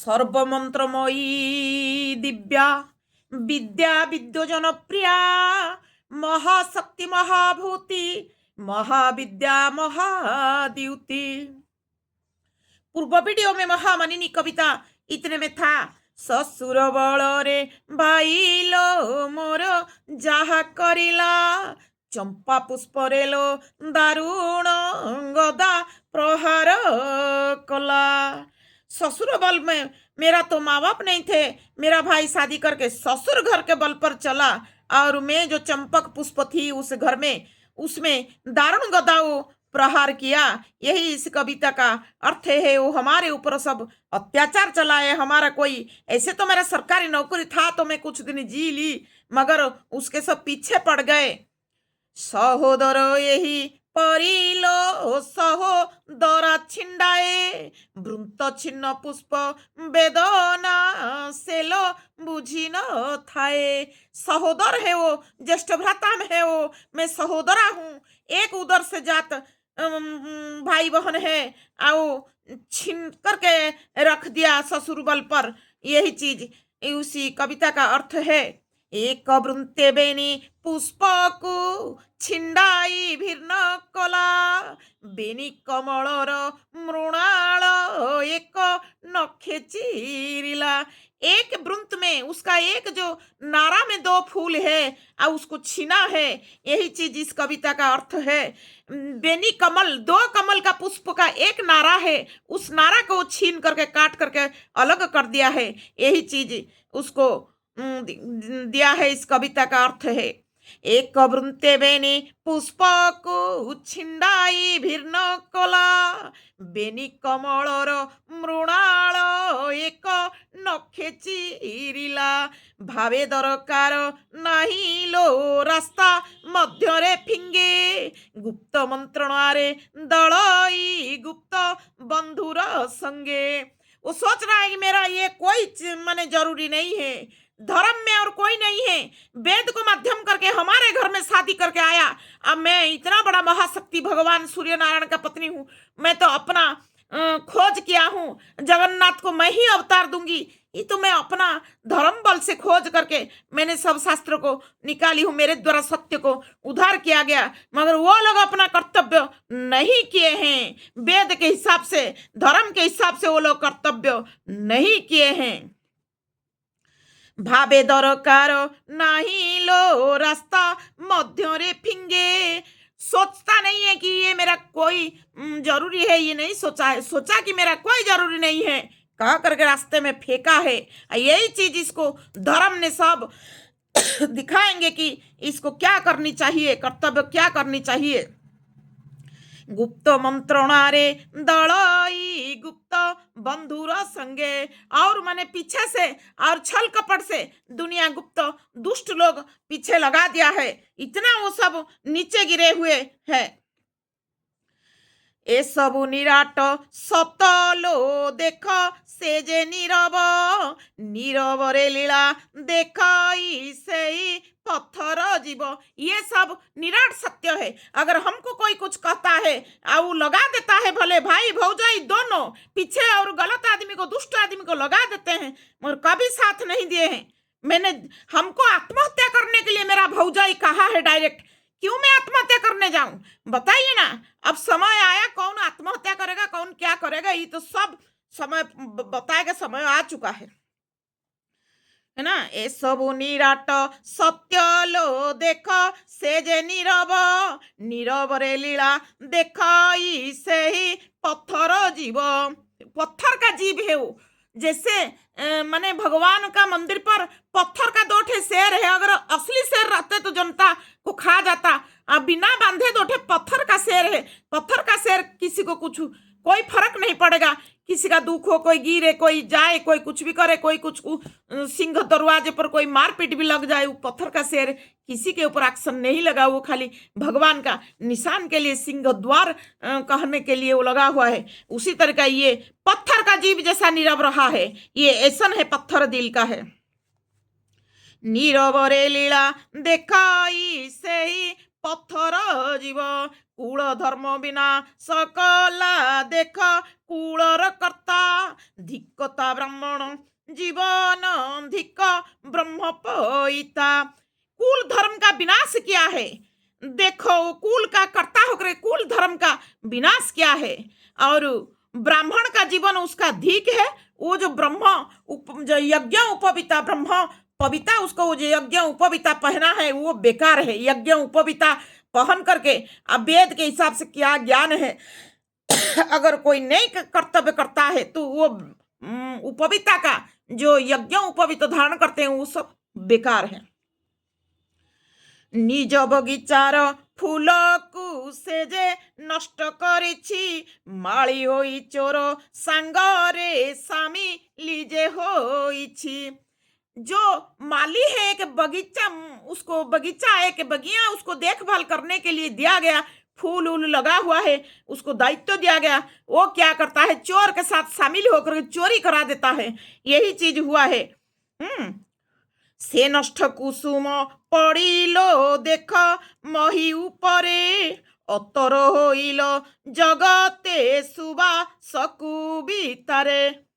सर्वमंत्रमयी दिव्या विद्या विद्योजनप्रिया महाशक्ति महाभूति महाविद्या महाद्युति। पूर्व वीडियो में महामनिनी कविता इतने में था। ससुर बलरे भाईलो मोर जहा करिला चंपा पुष्परे लो दारुण गदा प्रहार कला। ससुर बल में मेरा तो माँ बाप नहीं थे, मेरा भाई शादी करके ससुर घर के बल पर चला और मैं जो चंपक पुष्प थी उस घर में उसमें दारुण गदाओं प्रहार किया। यही इस कविता का अर्थ है। वो हमारे ऊपर सब अत्याचार चलाए। हमारा कोई ऐसे तो मेरा सरकारी नौकरी था तो मैं कुछ दिन जी ली, मगर उसके सब पीछे पड़ गए। सहोदर यही परिलो सहोदरा छिंडाए वृंत छिन्न पुष्प वेदना सेलो बुझी न थाए। सहोदर है वो, ज्येष्ठ भ्राता में है वो, मैं सहोदरा हूँ, एक उदर से जात भाई बहन है, आओ छीन करके रख दिया ससुर बल पर। यही चीज उसी कविता का अर्थ है। एक वृंते बेनी पुष्पकु छिंडाई भिन्न कला बेनी कमलर मृणाल एक नखे चिरिला। एक वृंत में उसका एक जो नारा में दो फूल है और उसको छीना है। यही चीज इस कविता का अर्थ है। बेनी कमल, दो कमल का पुष्प का एक नारा है, उस नारा को छीन करके काट करके अलग कर दिया है। यही चीज उसको दिया है। इस कविता का अर्थ है। एक वृंते बेनी पुष्पकु छिंडाई भिन्न कला बेनी कमलर मृणाल एक नखे चिरिला। भावे दरकार नाही लो रास्ता मध्यरे फिंगे गुप्त मंत्रणारे दलई गुप्त बंधुर संगे। वो सोच रहा है कि मेरा ये कोई माने जरूरी नहीं है, धर्म में और कोई नहीं है, वेद को माध्यम करके हमारे घर में शादी करके आया। अब मैं इतना बड़ा महाशक्ति भगवान सूर्य नारायण का पत्नी हूँ, मैं तो अपना खोज किया हूँ, जगन्नाथ को मैं ही अवतार दूंगी। ये तो मैं अपना धर्म बल से खोज करके मैंने सब शास्त्रों को निकाली हूँ, मेरे द्वारा सत्य को उद्धार किया गया। मगर वो लोग अपना कर्तव्य नहीं किए हैं, वेद के हिसाब से धर्म के हिसाब से वो लोग कर्तव्य नहीं किए हैं। भावे दरकार नहीं लो रास्ता मध्य फिंगे। सोचता नहीं है कि ये मेरा कोई जरूरी है, ये नहीं सोचा है, सोचा कि मेरा कोई जरूरी नहीं है, कह करके रास्ते में फेंका है। यही चीज इसको धर्म ने सब दिखाएंगे कि इसको क्या करनी चाहिए, कर्तव्य क्या करनी चाहिए। गुप्त मंत्रणारे दलई गुप्त बंधुर संगे। और मैंने पीछे से और छल कपट से दुनिया गुप्त दुष्ट लोग पीछे लगा दिया है, इतना वो सब नीचे गिरे हुए है। ए सबु निराट सतलो देख से जे नीरव नीरव रे लीला देखई से पत्थर जीव। ये सब निराट सत्य है। अगर हमको कोई कुछ कहता है और लगा देता है, भले भाई भौजाई दोनों पीछे और गलत आदमी को दुष्ट आदमी को लगा देते हैं, मगर कभी साथ नहीं दिए हैं। मैंने हमको आत्महत्या करने के लिए मेरा भौजाई कहा है डायरेक्ट, क्यों मैं आत्महत्या करने जाऊं? बताइए ना। अब समय आया, कौन आत्महत्या करेगा कौन क्या करेगा ये तो सब समय बताएगा, समय आ चुका है ना। ए सबु निराट सत्य लो देख से जे नीरव नीरव रे लीला देखई से ही पत्थर जीव। पत्थर का जीव है वो। जैसे माने भगवान का मंदिर पर पत्थर का दो ठे शेर है, अगर असली शेर रहते तो जनता को खा जाता। अब बिना बांधे दो ठे पत्थर का शेर है। पत्थर का शेर किसी को कुछ कोई फर्क नहीं पड़ेगा, किसी का दुख हो, कोई गिरे, कोई जाए, कोई कुछ भी करे, कोई कुछ सिंह दरवाजे पर कोई मारपीट भी लग जाए, वो पत्थर का शेर किसी के ऊपर एक्शन नहीं लगा, वो खाली भगवान का निशान के लिए, सिंह द्वार कहने के लिए वो लगा हुआ है। उसी तरह का ये पत्थर का जीव जैसा नीरव रहा है, ये ऐसा है पत्थर दिल का है। नीरव रे लीला देखाई से ही पथर जीव कूल धर्म बिना सकला देख कूलर कर्ता धिक्कता ब्राह्मण जीवन धिक्क ब्रह्म पईता। कुल धर्म का विनाश क्या है? देखो, कुल का कर्ता होकर कुल धर्म का विनाश क्या है? और ब्राह्मण का जीवन उसका धिक है। वो जो जो यज्ञ उपविता ब्रह्म पविता, उसको वो जो यज्ञ उपविता पहना है वो बेकार है। यज्ञ उपविता पहन करके अब वेद के हिसाब से क्या ज्ञान है? अगर कोई नहीं कर्तव्य करता है तो वो उपविता का जो यज्ञ उपवित धारण करते हैं वो सब बेकार है। निज बगीचार फूलकु से जे नष्ट करिछि माली होई चोर सांगरे सामी लीजे होइछि। जो माली है एक बगीचा, उसको बगीचा है एक बगिया, उसको देखभाल करने के लिए दिया गया, फूल उल लगा हुआ है, उसको दायित्व दिया गया, वो क्या करता है? चोर के साथ शामिल होकर चोरी करा देता है। यही चीज हुआ है। से नष्ट कुसुम पड़िल देख मही उपरे अतर होइल जगते सुबा सकु बितारे।